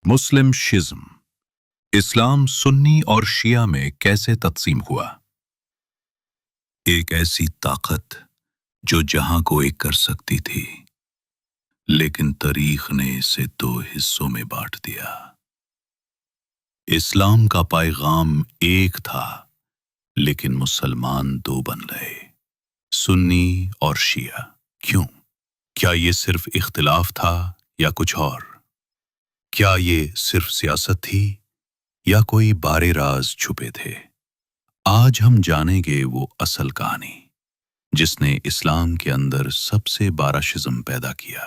मुस्लिम शिज्म, इस्लाम सुन्नी और शिया में कैसे तकसीम हुआ। एक ऐसी ताकत जो जहां को एक कर सकती थी, लेकिन तारीख ने इसे दो हिस्सों में बांट दिया। इस्लाम का पैगाम एक था, लेकिन मुसलमान दो बन गए, सुन्नी और शिया। क्यों? क्या ये सिर्फ इख्तिलाफ था या कुछ और? क्या ये सिर्फ सियासत थी या कोई बारे राज छुपे थे? आज हम जानेंगे वो असल कहानी जिसने इस्लाम के अंदर सबसे बड़ा शिज़्म पैदा किया।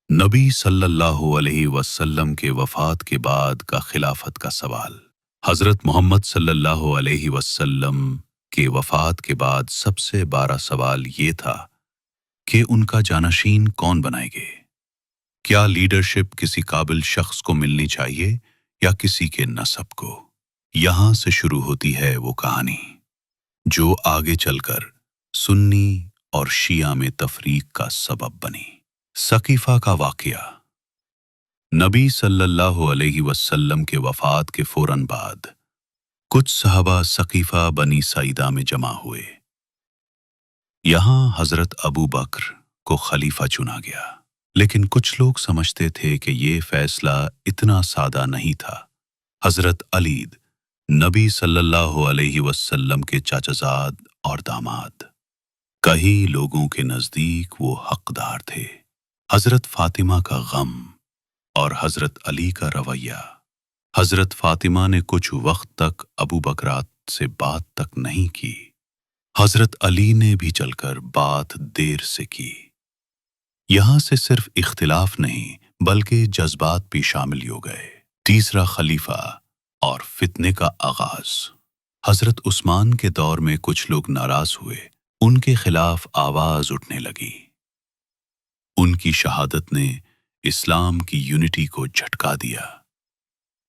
नबी सल्लल्लाहु अलैहि वसल्लम के वफात के बाद का खिलाफत का सवाल। हज़रत मोहम्मद सल्लल्लाहु अलैहि वसल्लम के वफात के बाद सबसे बड़ा सवाल ये था कि उनका जानशीन कौन बनाएंगे। क्या लीडरशिप किसी काबिल शख्स को मिलनी चाहिए या किसी के नसब को? यहां से शुरू होती है वो कहानी जो आगे चलकर सुन्नी और शिया में तफरीक का सबब बनी। सकीफा का वाकया। नबी सल्लल्लाहु अलैहि वसल्लम के वफात के फौरन बाद कुछ सहाबा सकीफा बनी सईदा में जमा हुए। यहां हजरत अबू बकर को खलीफा चुना गया, लेकिन कुछ लोग समझते थे कि ये फैसला इतना सादा नहीं था। हजरत अली नबी सल्लल्लाहु अलैहि वसल्लम के चाचाजाद और दामाद, कई लोगों के नजदीक वो हकदार थे। हजरत फातिमा का गम और हजरत अली का रवैया। हजरत फातिमा ने कुछ वक्त तक अबू बकरात से बात तक नहीं की। हजरत अली ने भी चलकर बात देर से की। यहां से सिर्फ इख्तिलाफ नहीं बल्कि जज्बात भी शामिल हो गए। तीसरा खलीफा और फितने का आगाज। हजरत उस्मान के दौर में कुछ लोग नाराज हुए, उनके खिलाफ आवाज उठने लगी। उनकी शहादत ने इस्लाम की यूनिटी को झटका दिया,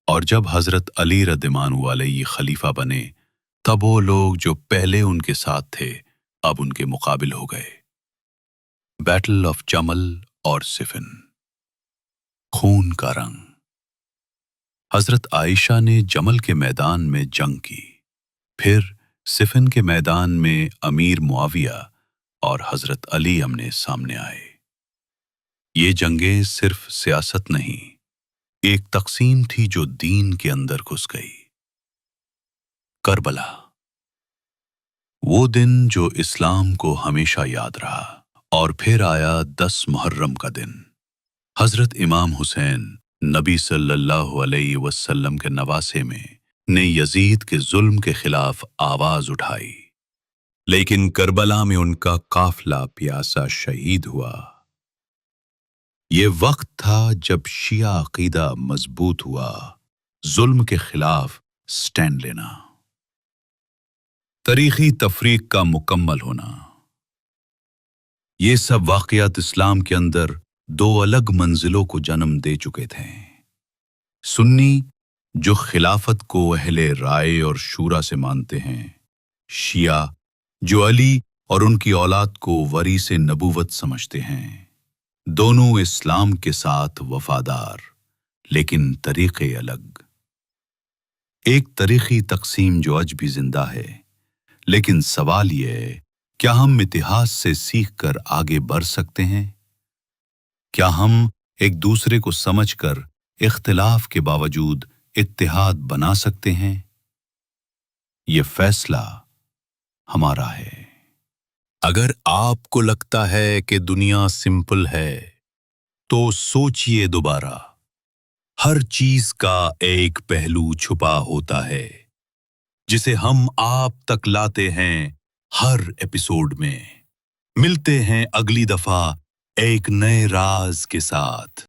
और जब हजरत अली रदियल्लाहु अलैहि खलीफा बने, तब वो लोग जो पहले उनके साथ थे अब उनके मुकाबिल हो गए। बैटल ऑफ जमल और सिफिन। खून का रंग। हजरत आयशा ने जमल के मैदान में जंग की, फिर सिफिन के मैदान में अमीर मुआविया और हजरत अली आमने सामने आए। ये जंगें सिर्फ सियासत नहीं, एक तकसीम थी जो दीन के अंदर घुस गई। करबला। वो दिन जो इस्लाम को हमेशा याद रहा। और फिर आया 10 मुहर्रम का दिन। हजरत इमाम हुसैन नबी सल्लल्लाहु अलैहि वसल्लम के नवासे में ने यजीद के जुल्म के खिलाफ आवाज उठाई, लेकिन करबला में उनका काफिला प्यासा शहीद हुआ। ये वक्त था जब शिया अकीदा मजबूत हुआ, जुल्म के खिलाफ स्टैंड लेना। तारीखी तफरीक का मुकम्मल होना। ये सब वाक़यात इस्लाम के अंदर दो अलग मंजिलों को जन्म दे चुके थे। सुन्नी जो खिलाफत को अहले राय और शूरा से मानते हैं, शिया जो अली और उनकी औलाद को वरीसे नबूवत समझते हैं। दोनों इस्लाम के साथ वफादार, लेकिन तरीक़े अलग। एक तारीखी तकसीम जो आज भी जिंदा है, लेकिन सवाल ये है, क्या हम इतिहास से सीखकर आगे बढ़ सकते हैं? क्या हम एक दूसरे को समझकर इख्तिलाफ के बावजूद इत्तेहाद बना सकते हैं? ये फैसला हमारा है। अगर आपको लगता है कि दुनिया सिंपल है, तो सोचिए दोबारा। हर चीज का एक पहलू छुपा होता है, जिसे हम आप तक लाते हैं हर एपिसोड में। मिलते हैं अगली दफा एक नए राज के साथ।